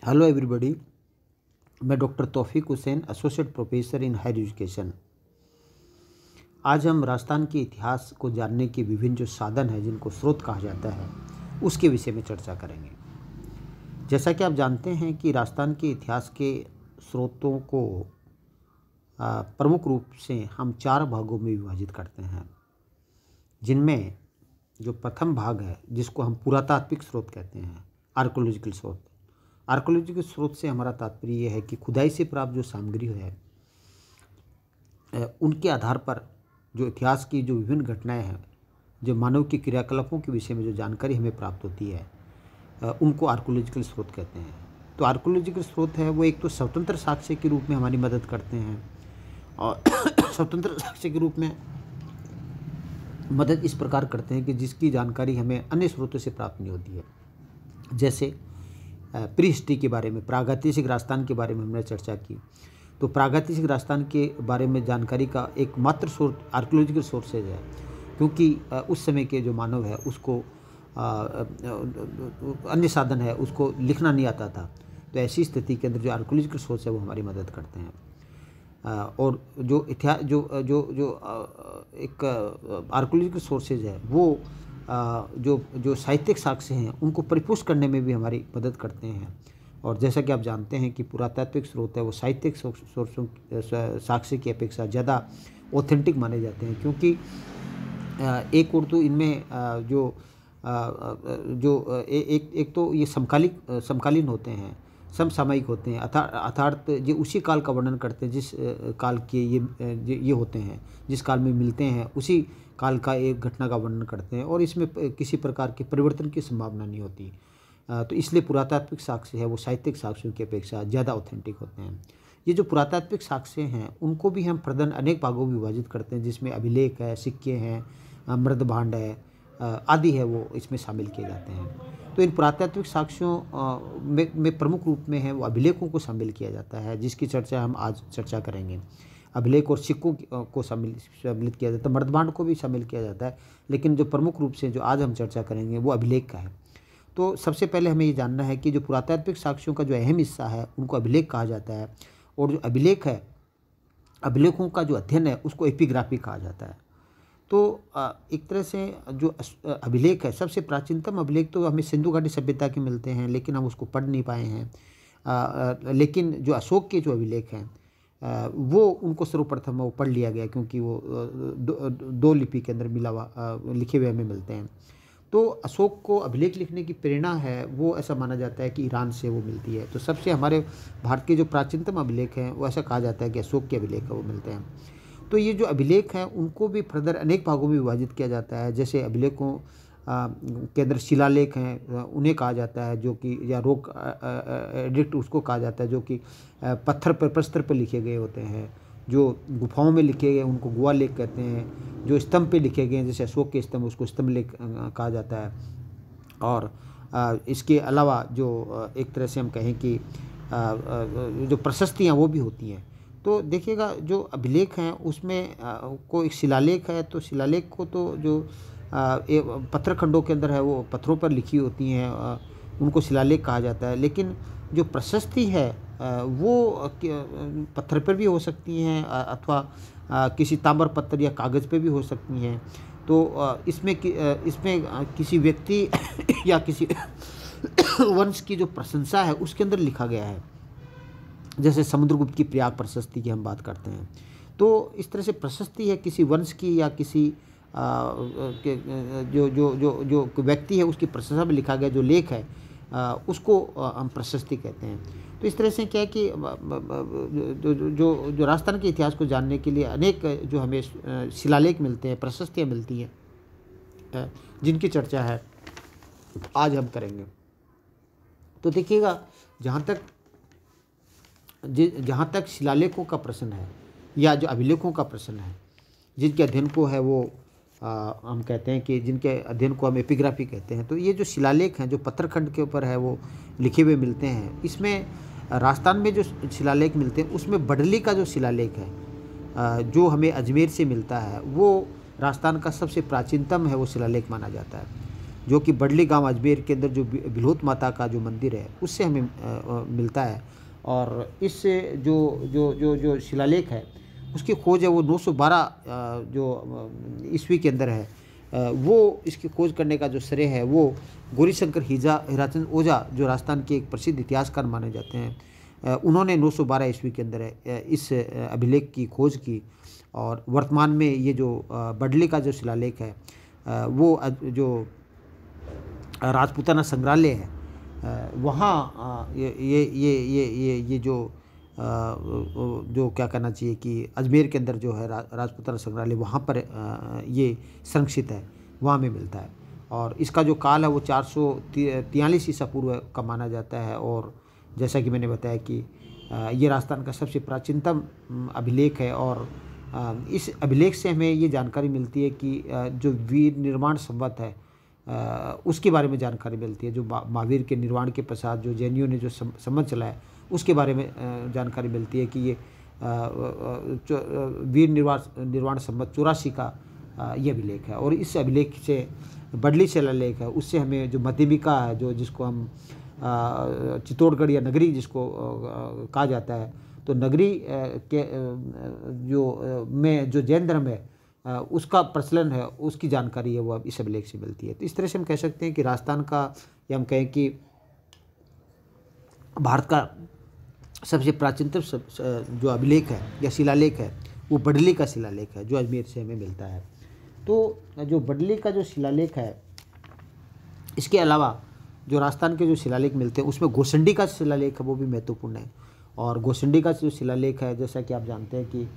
Hello everybody. मैं doctor Taufiq Hussain, associate professor in higher education. आज हम राजस्थान के इतिहास को जानने के विभिन्न जो साधन हैं, जिनको स्रोत कहा जाता है, उसके विषय में चर्चा करेंगे। जैसा कि आप जानते हैं कि राजस्थान के इतिहास के स्रोतों को प्रमुख रूप से हम 4 भागों में विभाजित करते हैं, जिनमें जो प्रथम भाग है जिसको हम पुरातात्विक स्रोत कहते हैं, आर्कोलॉजिकल स्रोत। आर्कोलॉजिकल स्रोत से हमारा तात्पर्य यह है कि खुदाई से प्राप्त जो सामग्री है, उनके आधार पर जो इतिहास की जो विभिन्न घटनाएं हैं, जो मानव के क्रियाकलापों के विषय में जो जानकारी हमें प्राप्त होती है, उनको आर्कोलॉजिकल स्रोत कहते हैं। तो आर्कोलॉजिकल स्रोत है वो एक तो स्वतंत्र साक्ष्य के रूप में हमारी मदद करते हैं, और स्वतंत्र साक्ष्य के रूप में मदद इस प्रकार करते हैं कि जिसकी जानकारी हमें अन्य स्रोतों से प्राप्त नहीं होती है। जैसे प्री हिस्ट्री के बारे में, प्रागैतिहासिक राजस्थान के बारे में हमने चर्चा की। तो प्रागैतिहासिक राजस्थान के बारे में जानकारी का एकमात्र सोर्स आर्कोलॉजिकल सोर्सेज है, क्योंकि उस समय के जो मानव है उसको अन्य साधन है उसको लिखना नहीं आता था। तो ऐसी स्थिति के अंदर जो आर्कोलॉजिकल सोर्स है वो हमारी मदद करते हैं। और जो इतिहास जो एक आर्कोलॉजिकल सोर्सेज है वो जो साहित्यिक साक्ष्य हैं उनको परिपुष्ट करने में भी हमारी मदद करते हैं। और जैसा कि आप जानते हैं कि पुरातात्विक स्रोत है वो साहित्यिक सोर्सों साक्ष्य की अपेक्षा ज़्यादा ऑथेंटिक माने जाते हैं, क्योंकि एक और तो इनमें एक तो ये समकालीन होते हैं, समसामयिक होते हैं, अर्थात ये उसी काल का वर्णन करते हैं जिस काल के ये होते हैं, जिस काल में मिलते हैं उसी काल का एक घटना का वर्णन करते हैं, और इसमें किसी प्रकार के परिवर्तन की संभावना नहीं होती। तो इसलिए पुरातात्विक साक्ष्य है वो साहित्यिक साक्ष्यों की अपेक्षा ज़्यादा ऑथेंटिक होते हैं। ये जो पुरातात्विक साक्ष्य हैं उनको भी हम प्रधान अनेक भागों में विभाजित करते हैं, जिसमें अभिलेख है, सिक्के हैं, मृदभांड है आदि है, वो इसमें शामिल किए जाते हैं। तो इन पुरातात्विक साक्ष्यों में प्रमुख रूप में है वो अभिलेखों को शामिल किया जाता है, जिसकी चर्चा हम आज चर्चा करेंगे। अभिलेख और सिक्कों को सम्मिलित किया जाता है, मृदभांड को भी शामिल किया जाता है, लेकिन जो प्रमुख रूप से जो आज हम चर्चा करेंगे वो अभिलेख का है। तो सबसे पहले हमें ये जानना है कि जो पुरातात्विक साक्ष्यों का जो अहम हिस्सा है उनको अभिलेख कहा जाता है, और जो अभिलेख है, अभिलेखों का जो अध्ययन है उसको एपिग्राफी कहा जाता है। तो एक तरह से जो अभिलेख है, सबसे प्राचीनतम अभिलेख तो हमें सिंधु घाटी सभ्यता के मिलते हैं, लेकिन हम उसको पढ़ नहीं पाए हैं। लेकिन जो अशोक के जो अभिलेख हैं वो उनको सर्वप्रथम वो पढ़ लिया गया, क्योंकि वो दो लिपि के अंदर लिखे हुए हमें मिलते हैं। तो अशोक को अभिलेख लिखने की प्रेरणा है वो ऐसा माना जाता है कि ईरान से वो मिलती है। तो सबसे हमारे भारत के जो प्राचीनतम अभिलेख हैं वो ऐसा कहा जाता है कि अशोक के अभिलेख वो मिलते हैं। तो ये जो अभिलेख हैं उनको भी फर्दर अनेक भागों में विभाजित किया जाता है। जैसे अभिलेखों के अंदर शिलालेख हैं, उन्हें कहा जाता है, जो कि या रोक एडिक्ट उसको कहा जाता है, जो कि पत्थर पर, प्रस्तर पर लिखे गए होते हैं। जो गुफाओं में लिखे गए उनको गुहा लेख कहते हैं। जो स्तंभ पे लिखे गए हैं, जैसे अशोक के स्तंभ, उसको स्तंभ लेख कहा जाता है। और इसके अलावा जो एक तरह से हम कहें कि जो प्रशस्तियाँ वो भी होती हैं। तो देखिएगा जो अभिलेख हैं उसमें कोई शिलालेख है, तो शिलालेख को तो जो पत्थर खंडों के अंदर है वो पत्थरों पर लिखी होती हैं, उनको शिलालेख कहा जाता है। लेकिन जो प्रशस्ति है वो पत्थर पर भी हो सकती हैं, अथवा किसी ताम्र पत्थर या कागज़ पे भी हो सकती हैं। तो इसमें किसी व्यक्ति या किसी वंश की जो प्रशंसा है उसके अंदर लिखा गया है। जैसे समुद्रगुप्त की प्रयाग प्रशस्ति की हम बात करते हैं, तो इस तरह से प्रशस्ति है किसी वंश की या किसी जो व्यक्ति है उसकी प्रशंसा में लिखा गया जो लेख है उसको हम प्रशस्ति कहते हैं। तो इस तरह से क्या है कि जो राजस्थान के इतिहास को जानने के लिए अनेक जो हमें शिलालेख मिलते हैं, प्रशस्तियाँ मिलती हैं, जिनकी चर्चा है आज हम करेंगे। तो देखिएगा जहाँ तक शिलालेखों का प्रश्न है या जो अभिलेखों का प्रश्न है, जिनके अध्ययन को है वो हम कहते हैं कि जिनके अध्ययन को हम एपिग्राफी कहते हैं। तो ये जो शिलालेख हैं जो पत्थरखंड के ऊपर है वो लिखे हुए मिलते हैं। इसमें राजस्थान में जो शिलालेख मिलते हैं उसमें बडली का जो शिलालेख है जो हमें अजमेर से मिलता है वो राजस्थान का सबसे प्राचीनतम है वो शिलालेख माना जाता है। जो कि बडली गांव अजमेर के अंदर जो बिल्होत माता का जो मंदिर है उससे हमें मिलता है। और इससे जो जो जो जो शिलालेख है उसकी खोज है वो 912 जो ईस्वी के अंदर है। वो इसकी खोज करने का जो श्रेय है वो गौरीशंकर हीराचंद ओझा जो राजस्थान के एक प्रसिद्ध इतिहासकार माने जाते हैं, उन्होंने 912 ईस्वी के अंदर इस अभिलेख की खोज की। और वर्तमान में ये जो बडली का जो शिलालेख है वो जो राजपूताना संग्रहालय है वहाँ ये जो क्या कहना चाहिए कि अजमेर के अंदर जो है राजपूताना संग्रहालय वहाँ पर ये संरक्षित है, वहाँ में मिलता है। और इसका जो काल है वो 443 ईसा पूर्व का माना जाता है। और जैसा कि मैंने बताया कि ये राजस्थान का सबसे प्राचीनतम अभिलेख है। और इस अभिलेख से हमें ये जानकारी मिलती है कि जो वीर निर्माण संवत है उसके बारे में जानकारी मिलती है। जो महावीर के निर्वाण के पश्चात जो जैनियों ने जो संवत चलाया उसके बारे में जानकारी मिलती है कि ये वीर निर्वाण संवत 84 का ये अभिलेख है। और इस अभिलेख से बडली शिलालेख है उससे हमें जो मध्यमिका है जो जिसको हम चित्तौड़गढ़ या नगरी जिसको कहा जाता है, तो नगरी के में जो जैन धर्म है उसका प्रचलन है उसकी जानकारी है वो अब इस अभिलेख से मिलती है। तो इस तरह से हम कह सकते हैं कि राजस्थान का या हम कहें कि भारत का सबसे प्राचीनतम जो अभिलेख है या शिलालेख है वो बडली का शिलालेख है जो अजमेर से हमें मिलता है। तो जो बडली का जो शिलालेख है इसके अलावा जो राजस्थान के जो शिलालेख मिलते हैं उसमें गोसंडी का शिलालेख है वो भी महत्वपूर्ण है। और गोसंडी का जो शिलालेख है जैसा कि आप जानते हैं कि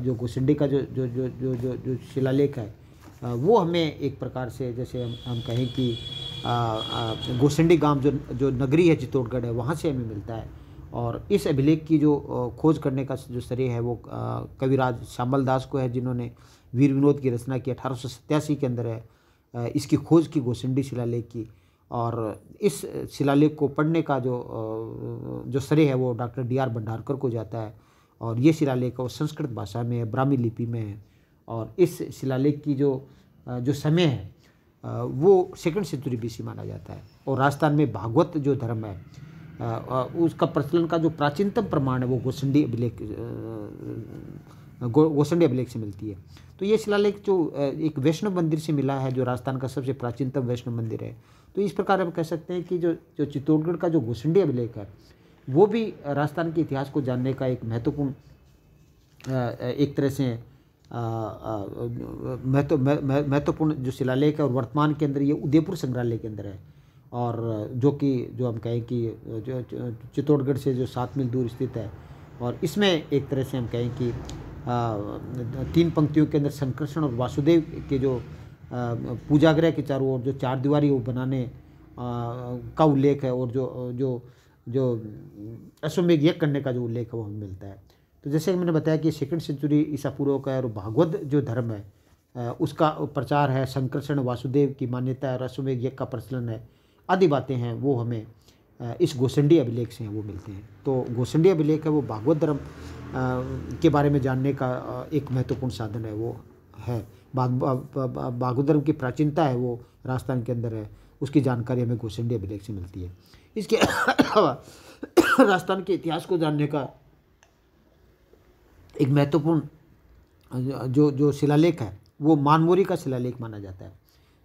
जो गोसंडी का जो जो जो जो जो जो शिलालेख है वो हमें एक प्रकार से जैसे हम कहें कि गोसंडी गांव जो नगरी है चित्तौड़गढ़ है वहाँ से हमें मिलता है। और इस अभिलेख की जो खोज करने का जो श्रेय है वो कविराज श्यामल दास को है जिन्होंने वीर विनोद की रचना की 1887 के अंदर है इसकी खोज की गोसंडी शिलालेख की। और इस शिलालेख को पढ़ने का जो श्रेय है वो डॉक्टर D.R. भंडारकर को जाता है। और ये शिलालेख वो संस्कृत भाषा में है, ब्राह्मी लिपि में है। और इस शिलालेख की जो समय है वो 2nd सेंचुरी BC माना जाता है। और राजस्थान में भागवत जो धर्म है उसका प्रचलन का जो प्राचीनतम प्रमाण है वो गोसंडी अभिलेख से मिलती है। तो ये शिलालेख जो एक वैष्णव मंदिर से मिला है जो राजस्थान का सबसे प्राचीनतम वैष्णव मंदिर है। तो इस प्रकार हम कह सकते हैं कि जो चित्तौड़गढ़ का जो गोसंडी अभिलेख है वो भी राजस्थान के इतिहास को जानने का एक महत्वपूर्ण एक तरह से महत्वपूर्ण जो शिलालेख है। और वर्तमान के अंदर ये उदयपुर संग्रहालय के अंदर है। और जो हम कहें कि जो चित्तौड़गढ़ से जो 7 मील दूर स्थित है। और इसमें एक तरह से हम कहें कि 3 पंक्तियों के अंदर संकर्षण और वासुदेव के जो पूजागृह के चारों ओर जो 4 दीवारी वो बनाने का उल्लेख है। और जो अश्वमेध यज्ञ करने का जो उल्लेख है वो हमें मिलता है। तो जैसे कि मैंने बताया कि 2nd सेंचुरी ईसा पूर्व का है। और भागवत जो धर्म है उसका प्रचार है, संकर्षण वासुदेव की मान्यता है और अश्वमेध यज्ञ का प्रचलन है, आदि बातें हैं वो हमें इस गोसंडी अभिलेख से हैं वो मिलते हैं। तो गोसंडी अभिलेख है वो भागवत धर्म के बारे में जानने का एक महत्वपूर्ण साधन है वो है। भागवत धर्म की प्राचीनता है वो राजस्थान के अंदर है, उसकी जानकारी हमें गोसंडी अभिलेख से मिलती है। इसके अलावा राजस्थान के इतिहास को जानने का एक महत्वपूर्ण जो शिलालेख है वो मानमोरी का शिलालेख माना जाता है।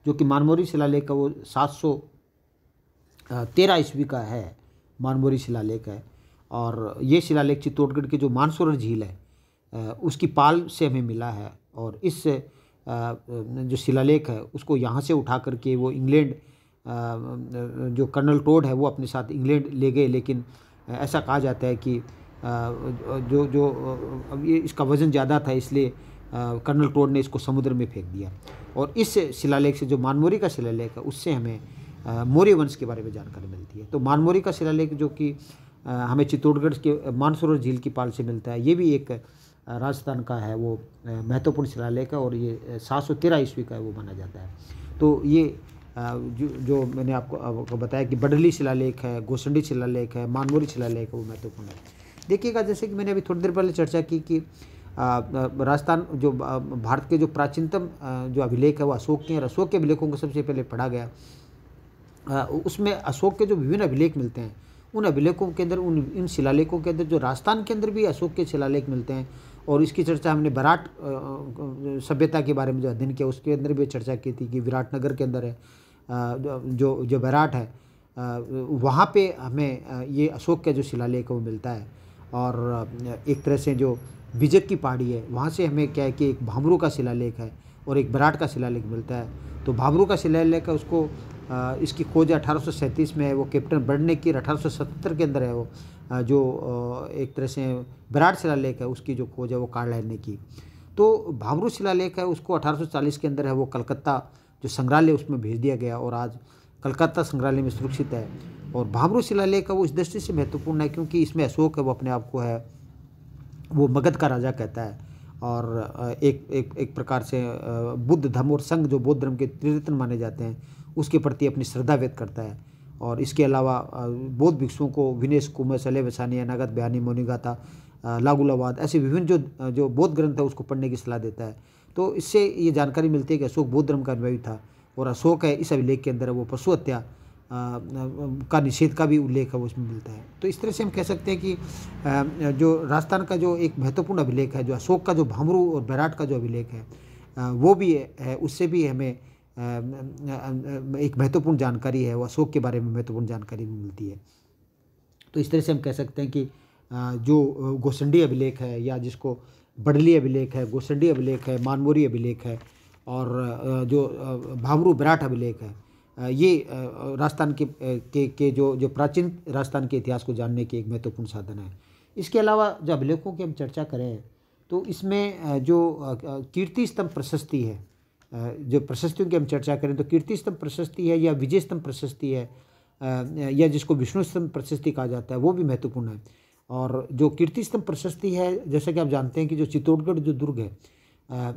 जो कि मानमोरी शिलालेख का वो 713 ईस्वी का है, मानमोरी शिलालेख है। और ये शिलालेख चित्तौड़गढ़ की जो मानसरोवर झील है उसकी पाल से हमें मिला है। और इस जो शिलालेख है उसको यहाँ से उठा करके वो इंग्लैंड जो कर्नल टोड है वो अपने साथ इंग्लैंड ले गए। लेकिन ऐसा कहा जाता है कि अब ये इसका वज़न ज़्यादा था इसलिए कर्नल टोड ने इसको समुद्र में फेंक दिया। और इस शिलालेख से जो मानमोरी का शिलालेख है उससे हमें मौर्य वंश के बारे में जानकारी मिलती है। तो मानमोरी का शिलालेख जो कि हमें चित्तौड़गढ़ के मानसरोवर झील की पाल से मिलता है, ये भी एक राजस्थान का है वो महत्वपूर्ण शिलालेख है। और ये 713 ईस्वी का है वो माना जाता है। तो ये जो मैंने आपको बताया कि बडली शिलालेख है, गोसंडी शिलालेख है, मानमोरी शिलालेख है वो महत्वपूर्ण है। देखिएगा जैसे कि मैंने अभी थोड़ी देर पहले चर्चा की कि राजस्थान जो भारत के जो प्राचीनतम जो अभिलेख है वो अशोक के हैं, और अशोक के अभिलेखों को सबसे पहले पढ़ा गया। उसमें अशोक के जो विभिन्न अभिलेख मिलते हैं, उन अभिलेखों के अंदर, उन इन शिलालेखों के अंदर जो राजस्थान के अंदर भी अशोक के शिलालेख मिलते हैं, और इसकी चर्चा हमने विराट सभ्यता के बारे में जो अध्ययन किया उसके अंदर भी चर्चा की थी कि विराटनगर के अंदर है जो जो विराट है, वहाँ पे हमें ये अशोक का जो शिलालेख है वो मिलता है। और एक तरह से जो बिजक की पहाड़ी है वहाँ से हमें क्या है कि एक भामरू का शिलालेख है और एक विराट का शिलालेख मिलता है। तो भामरू का शिलालेख है उसको इसकी खोज 1837 में है, वो कैप्टन बर्ड ने की। 1870 के अंदर है वो जो एक तरह से विराट शिलालेख है उसकी जो खोज है वो कार्लाइल ने की। तो भामरू शिलालेख है उसको 1840 के अंदर है वो कलकत्ता जो संग्रहालय उसमें भेज दिया गया, और आज कलकत्ता संग्रहालय में सुरक्षित है। और भामरू शिलालेख है वो इस दृष्टि से महत्वपूर्ण है क्योंकि इसमें अशोक है वो अपने आप को है वो मगध का राजा कहता है, और एक प्रकार से बुद्ध धर्म और संघ जो बौद्ध धर्म के त्रिरत्न माने जाते हैं उसके प्रति अपनी श्रद्धा व्यक्त करता है। और इसके अलावा बौद्ध भिक्षुओं को विनेश कुमस, अले वसानी, अनागत बयानी, मौनिगाथा, लागुलावाद ऐसे विभिन्न जो बौद्ध ग्रंथ है उसको पढ़ने की सलाह देता है। तो इससे ये जानकारी मिलती है कि अशोक बौद्ध धर्म का अनुयायी था, और अशोक है इस अभिलेख के अंदर वो पशु हत्या का निषेध का भी उल्लेख है वो उसमें मिलता है। तो इस तरह से हम कह सकते हैं कि जो राजस्थान का जो एक महत्वपूर्ण अभिलेख है, जो अशोक का जो भामरू और विराट का जो अभिलेख है वो भी है, उससे भी हमें एक महत्वपूर्ण जानकारी है वो अशोक के बारे में महत्वपूर्ण जानकारी भी मिलती है। तो इस तरह से हम कह सकते हैं कि जो गोसंडी अभिलेख है या जिसको बडली अभिलेख है, गोसंडी अभिलेख है, मानमोरी अभिलेख है, और जो भामरू विराट अभिलेख है, ये राजस्थान के जो प्राचीन राजस्थान के इतिहास को जानने के एक महत्वपूर्ण साधन है। इसके अलावा जो अभिलेखों की हम चर्चा करें तो इसमें जो कीर्ति स्तंभ प्रशस्ति है, जो प्रशस्तियों की हम चर्चा करें तो कीर्ति स्तंभ प्रशस्ति है या विजय स्तंभ प्रशस्ति है, या जिसको विष्णु स्तंभ प्रशस्ति कहा जाता है वो भी महत्वपूर्ण है। और जो कीर्ति स्तंभ प्रशस्ति है, जैसा कि आप जानते हैं कि जो चित्तौड़गढ़ जो दुर्ग है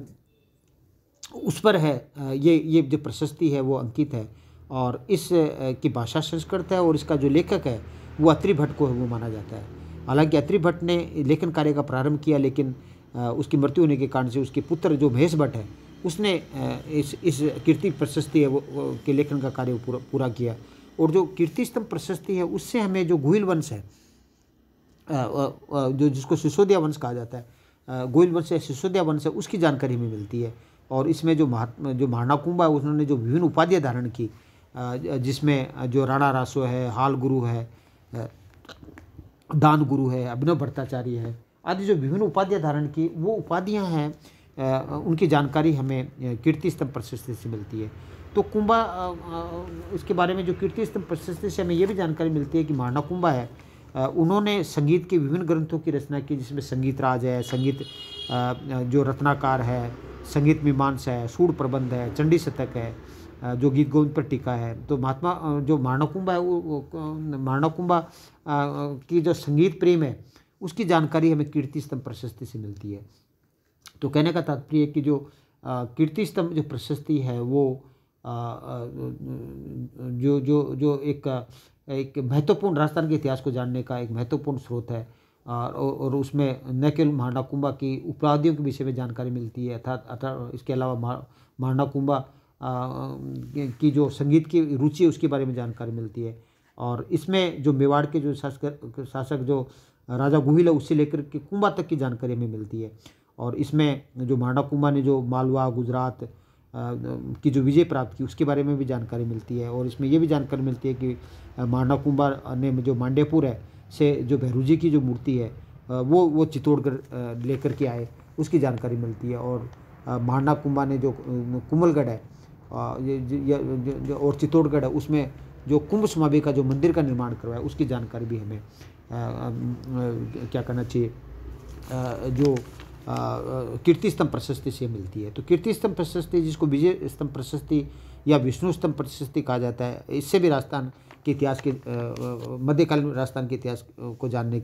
उस पर है ये जो प्रशस्ति है वो अंकित है, और इस की भाषा संस्कृत है, और इसका जो लेखक है वो अत्रि भट्ट को वो माना जाता है। हालांकि अत्रि भट्ट ने लेखन कार्य का प्रारंभ किया, लेकिन उसकी मृत्यु होने के कारण से उसके पुत्र जो महेश भट्ट है उसने इस कीर्ति प्रशस्ति है वो के लेखन का कार्य पूरा किया। और जो कीर्ति स्तंभ प्रशस्ति है उससे हमें जो गुहिल वंश है जो जिसको सिसोदिया वंश कहा जाता है, गुहिल वंश या सिसोदिया वंश है उसकी जानकारी हमें मिलती है। और इसमें जो महाराणा कुंभा है उन्होंने जो विभिन्न उपाधियाँ धारण की, जिसमें जो राणा रासो है, हाल गुरु है, दान गुरु है, अभिनव भट्टाचार्य है, आदि जो विभिन्न उपाधियाँ धारण की वो उपाधियाँ हैं, उनकी जानकारी हमें कीर्ति स्तंभ प्रशस्ति से मिलती है। तो कुंभा इसके बारे में जो कीर्ति स्तंभ प्रशस्ति से हमें ये भी जानकारी मिलती है कि महाराणा कुंभा है उन्होंने संगीत के विभिन्न ग्रंथों की रचना की, जिसमें संगीत राज है, संगीत जो रत्नाकार है, संगीत मीमांसा है, सूर प्रबंध है, चंडी शतक है, जो गीत गोविंद पर टीका है। तो जो महाराणा कुंभा है महाराणा कुंभा की जो संगीत प्रेम है उसकी जानकारी हमें कीर्ति स्तंभ प्रशस्ति से मिलती है। तो कहने का तात्पर्य है कि जो कीर्ति स्तंभ जो प्रशस्ति है वो जो एक महत्वपूर्ण राजस्थान के इतिहास को जानने का एक महत्वपूर्ण स्रोत है, और उसमें न केवल महाराणा कुंभा की उपलब्धियों के विषय में जानकारी मिलती है, अर्थात इसके अलावा महाराणा कुंभा की जो संगीत की रुचि है उसके बारे में जानकारी मिलती है। और इसमें जो मेवाड़ के जो शासक जो राजा गुहिल है उससे लेकर के कुंभा तक की जानकारी हमें मिलती है। और इसमें जो महाराणा कुंभा ने जो मालवा गुजरात की जो विजय प्राप्त की उसके बारे में भी जानकारी मिलती है। और इसमें ये भी जानकारी मिलती है कि महाराणा कुंभा ने जो मांडेपुर है से जो भैरू जी की जो मूर्ति है वो चित्तौड़गढ़ लेकर के आए उसकी जानकारी मिलती है। और महाराणा कुंभा ने जो कुंभलगढ़ है और चित्तौड़गढ़ है उसमें जो कुंभ समाधि का जो मंदिर का निर्माण करवाया उसकी जानकारी भी हमें क्या करना चाहिए जो कीर्ति स्तंभ प्रशस्ति से मिलती है। तो कीर्ति स्तंभ प्रशस्ति जिसको विजय स्तंभ प्रशस्ति या विष्णु स्तंभ प्रशस्ति कहा जाता है, इससे भी राजस्थान के इतिहास के मध्यकालीन राजस्थान के इतिहास को जानने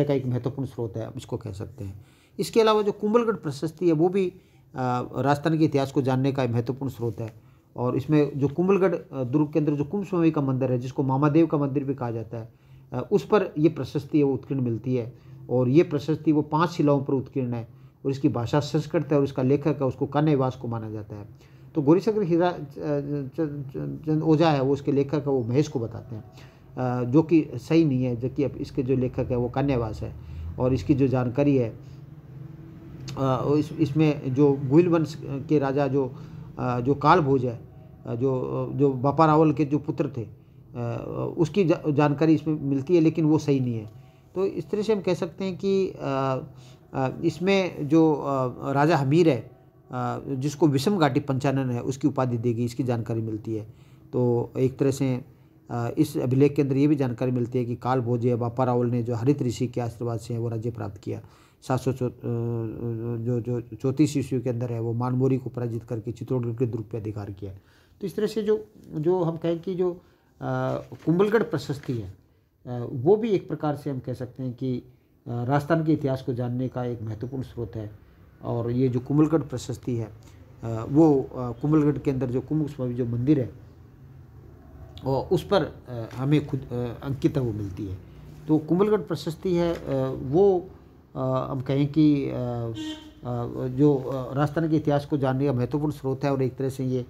का एक महत्वपूर्ण स्रोत है, इसको कह सकते हैं। इसके अलावा जो कुंभलगढ़ प्रशस्ति है वो भी राजस्थान के इतिहास को जानने का एक महत्वपूर्ण स्रोत है। और इसमें जो कुंभलगढ़ दुर्ग के अंदर जो कुंभ स्वामी का मंदिर है जिसको मामादेव का मंदिर भी कहा जाता है, उस पर ये प्रशस्ति है वो उत्कीर्ण मिलती है। और ये प्रशस्ति वो 5 शिलाओं पर उत्कीर्ण है और इसकी भाषा संस्कृत है और इसका लेखक है उसको कान्यवास को माना जाता है। तो गौरीशंकर हीरा चंद ओझा है वो इसके लेखक है वो महेश को बताते हैं, जो कि सही नहीं है, जबकि अब इसके जो लेखक है वो कान्यवास है। और इसकी जो जानकारी है इसमें जो गुहिल वंश के राजा जो कालभोज है, जो बापा रावल के जो पुत्र थे, उसकी जानकारी इसमें मिलती है, लेकिन वो सही नहीं है। तो इस तरह से हम कह सकते हैं कि इसमें जो राजा हमीर है, जिसको विषम घाटी पंचानन है, उसकी उपाधि दी गई, इसकी जानकारी मिलती है। तो एक तरह से इस अभिलेख के अंदर ये भी जानकारी मिलती है कि कालभोज या बापा रावल ने जो हरित ऋषि के आशीर्वाद से वो राज्य प्राप्त किया। 734 ईस्वी के अंदर है वो मानमोरी को पराजित करके चित्तौड़गढ़ के दुर्ग पे अधिकार किया। तो इस तरह से जो हम कहें कि जो कुंभलगढ़ प्रशस्ति है, वो भी एक प्रकार से हम कह सकते हैं कि राजस्थान के इतिहास को जानने का एक महत्वपूर्ण स्रोत है। और ये जो कुंभलगढ़ प्रशस्ति है वो कुंभलगढ़ के अंदर जो कुंभ स्वामी जो मंदिर है और उस पर हमें खुद अंकित वो मिलती है। तो कुंभलगढ़ प्रशस्ति है वो हम कहें कि जो राजस्थान के इतिहास को जानने का महत्वपूर्ण स्रोत है। और एक तरह से ये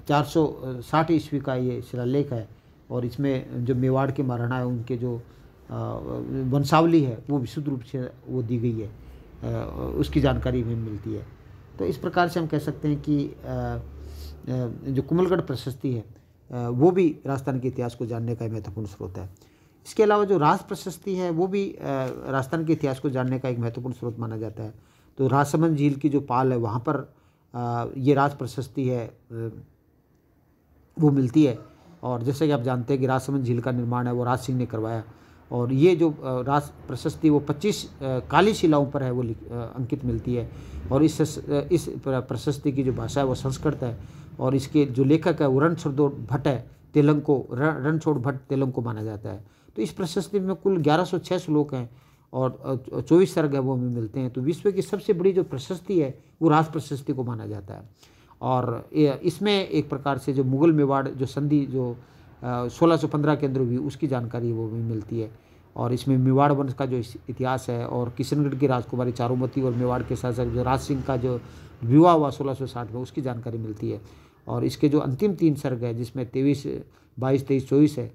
460 ईस्वी का ये शिलालेख है और इसमें जो मेवाड़ के महाराणा है उनके जो वंशावली है वो विशुद्ध रूप से वो दी गई है, उसकी जानकारी हमें मिलती है। तो इस प्रकार से हम कह सकते हैं कि जो कुंभलगढ़ प्रशस्ति है वो भी राजस्थान के इतिहास को जानने का महत्वपूर्ण स्रोत है। इसके अलावा जो राज प्रशस्ति है वो भी राजस्थान के इतिहास को जानने का एक महत्वपूर्ण स्रोत माना जाता है। तो राजसमंद झील की जो पाल है वहाँ पर ये राज प्रशस्ति है वो मिलती है। और जैसे कि आप जानते हैं कि राजसमंद झील का निर्माण है वो राज सिंह ने करवाया। और ये जो राज प्रशस्ति वो 25 काली शिलाओं पर है वो अंकित मिलती है। और इस प्रशस्ति की जो भाषा है वो संस्कृत है और इसके जो लेखक है वो रणछोड़ भट्ट है, रणछोड़ भट्ट तेलंग को माना जाता है। तो इस प्रशस्ति में कुल 1106 श्लोक हैं और 24 सर्ग है वो हमें मिलते हैं। तो विश्व की सबसे बड़ी जो प्रशस्ति है वो राज प्रशस्ति को माना जाता है। और इसमें एक प्रकार से जो मुगल मेवाड़ जो संधि जो 1615 के अंदर हुई उसकी जानकारी वो भी मिलती है। और इसमें मेवाड़ वंश का जो इतिहास है और किशनगढ़ की राजकुमारी चारुमती और मेवाड़ के साथ साथ जो राज सिंह का जो विवाह हुआ 1660 में उसकी जानकारी मिलती है। और इसके जो अंतिम 3 सर्ग है जिसमें 23, 22, 23, 24 है,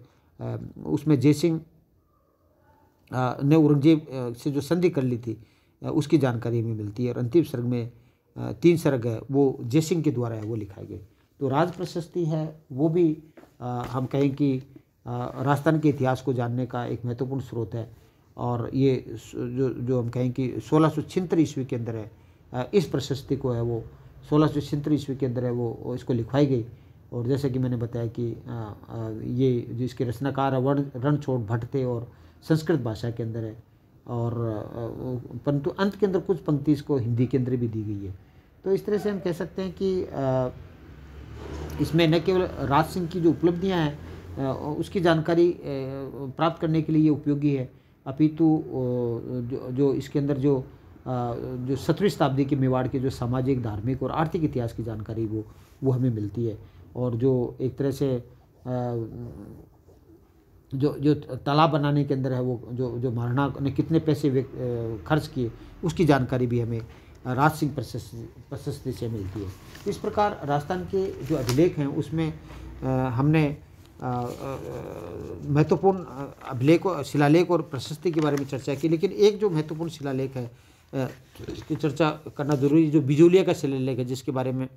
उसमें जयसिंह ने औरंगजेब से जो संधि कर ली थी उसकी जानकारी हमें मिलती है। और अंतिम सर्ग में 3 सर्ग है वो जयसिंह के द्वारा है वो लिखाए गए। तो राज प्रशस्ति है वो भी हम कहें कि राजस्थान के इतिहास को जानने का एक महत्वपूर्ण स्रोत है। और ये जो हम कहें कि 1676 ईस्वी के अंदर है, इस प्रशस्ति को है वो 1676 ईस्वी के अंदर है वो इसको लिखवाई गई। और जैसे कि मैंने बताया कि ये जिसके रचनाकार रणछोड़ भट्ट थे और संस्कृत भाषा के अंदर है। और परंतु अंत के अंदर कुछ पंक्ति इसको हिंदी के अंदर भी दी गई है। तो इस तरह से हम कह सकते हैं कि इसमें न केवल राज सिंह की जो उपलब्धियां हैं उसकी जानकारी प्राप्त करने के लिए ये उपयोगी है, अपितु जो इसके अंदर जो 17वीं शताब्दी के मेवाड़ के जो सामाजिक, धार्मिक और आर्थिक इतिहास की जानकारी वो हमें मिलती है। और जो एक तरह से जो तालाब बनाने के अंदर है वो जो महाराणा ने कितने पैसे खर्च किए उसकी जानकारी भी हमें राज सिंह प्रशस्ति से मिलती है। इस प्रकार राजस्थान के जो अभिलेख हैं उसमें हमने महत्वपूर्ण अभिलेख, शिलालेख और प्रशस्ति के बारे में चर्चा की। लेकिन एक जो महत्वपूर्ण शिलालेख है इसकी चर्चा करना जरूरी, जो बिजोलिया का शिलालेख है जिसके बारे में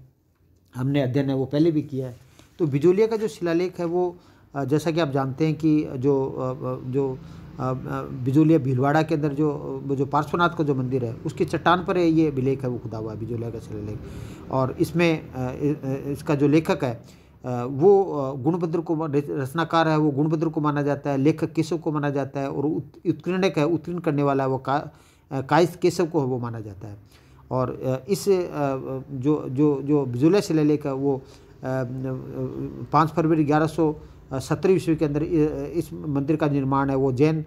हमने अध्ययन है वो पहले भी किया है। तो बिजोलिया का जो शिलालेख है वो जैसा कि आप जानते हैं कि जो बिजोलिया भीलवाड़ा के अंदर जो पार्श्वनाथ का जो मंदिर है उसके चट्टान पर ये अभिलेख है वो खुदा हुआ है बिजोलिया का शिलालेख। और इसमें इसका जो लेखक है वो गुणभद्र को, रचनाकार है वो गुणभद्र को माना जाता है, लेखक केशव को माना जाता है और उत्कीर्णक है, उत्कीर्ण करने वाला है वो कायस्थ केशव को वो माना जाता है। और इस जो बिजोलिया शिलालेख है वो 5 फरवरी 1117 ईस्वी के अंदर इस मंदिर का निर्माण है वो जैन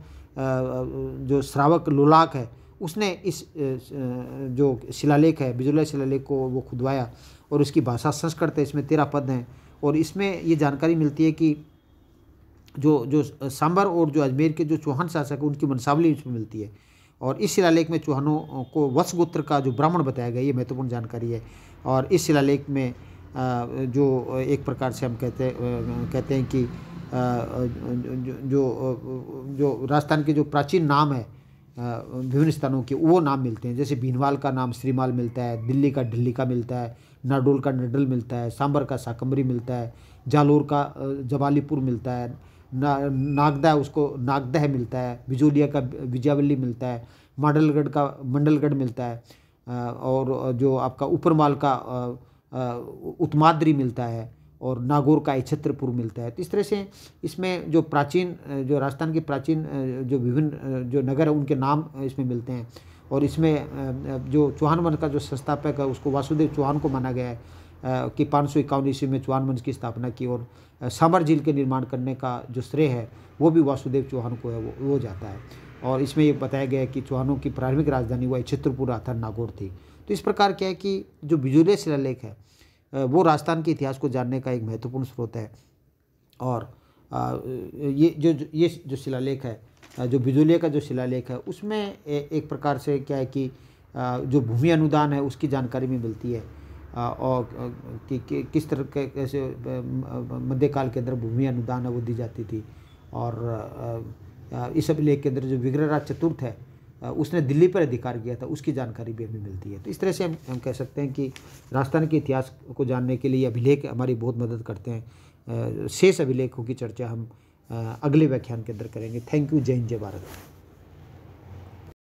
जो श्रावक लोलाक है उसने इस जो शिलालेख है बिजोलिया शिलालेख को वो खुदवाया। और उसकी भाषा संस्कृत है, इसमें 13 पद हैं। और इसमें ये जानकारी मिलती है कि जो सांभर और जो अजमेर के जो चौहान शासक है उनकी वंशावली इसमें मिलती है। और इस शिलालेख में चौहानों को वत्स गोत्र का जो ब्राह्मण बताया गया, ये महत्वपूर्ण जानकारी है। और इस शिलालेख में जो एक प्रकार से हम कहते हैं कि जो राजस्थान के जो प्राचीन नाम है विभिन्न स्थानों के, वो नाम मिलते हैं। जैसे भीनवाल का नाम श्रीमाल मिलता है, दिल्ली का ढिल्ली का मिलता है, नाडोल का नडल मिलता है, सांबर का साकंबरी मिलता है, जालोर का जवालीपुर मिलता है, नागदा उसको नागदह मिलता है, बिजोलिया का विजयावल्ली मिलता है, मांडलगढ़ का मंडलगढ़ मिलता है, और जो आपका ऊपरमाल का उत्माद्री मिलता है, और नागौर का छत्रपुर मिलता है। तो इस तरह से इसमें जो प्राचीन जो राजस्थान के प्राचीन जो विभिन्न जो नगर है उनके नाम इसमें मिलते हैं। और इसमें जो चौहान वंश का जो संस्थापक है उसको वासुदेव चौहान को माना गया है कि 551 ईस्वी में चौहान वंश की स्थापना की, और सांबर झील के निर्माण करने का जो श्रेय है वो भी वासुदेव चौहान को है, वो जाता है। और इसमें ये बताया गया है कि चौहानों की प्रारंभिक राजधानी वो छत्रपुर अर्थात नागौर थी। तो इस प्रकार क्या है कि जो बिजोलिया शिलालेख है वो राजस्थान के इतिहास को जानने का एक महत्वपूर्ण स्रोत है। और ये जो शिलालेख है, जो बिजोलिया का जो शिलालेख है, उसमें एक प्रकार से क्या है कि जो भूमि अनुदान है उसकी जानकारी भी मिलती है, और कि किस तरह के कैसे मध्यकाल के अंदर भूमि अनुदान है वो दी जाती थी। और इस अभिलेख के अंदर जो विग्रहराज चतुर्थ है उसने दिल्ली पर अधिकार किया था, उसकी जानकारी भी हमें मिलती है। तो इस तरह से हम कह सकते हैं कि राजस्थान के इतिहास को जानने के लिए अभिलेख हमारी बहुत मदद करते हैं। शेष अभिलेखों की चर्चा हम अगले व्याख्यान के अंदर करेंगे। Thank you. जय हिंद, जय भारत।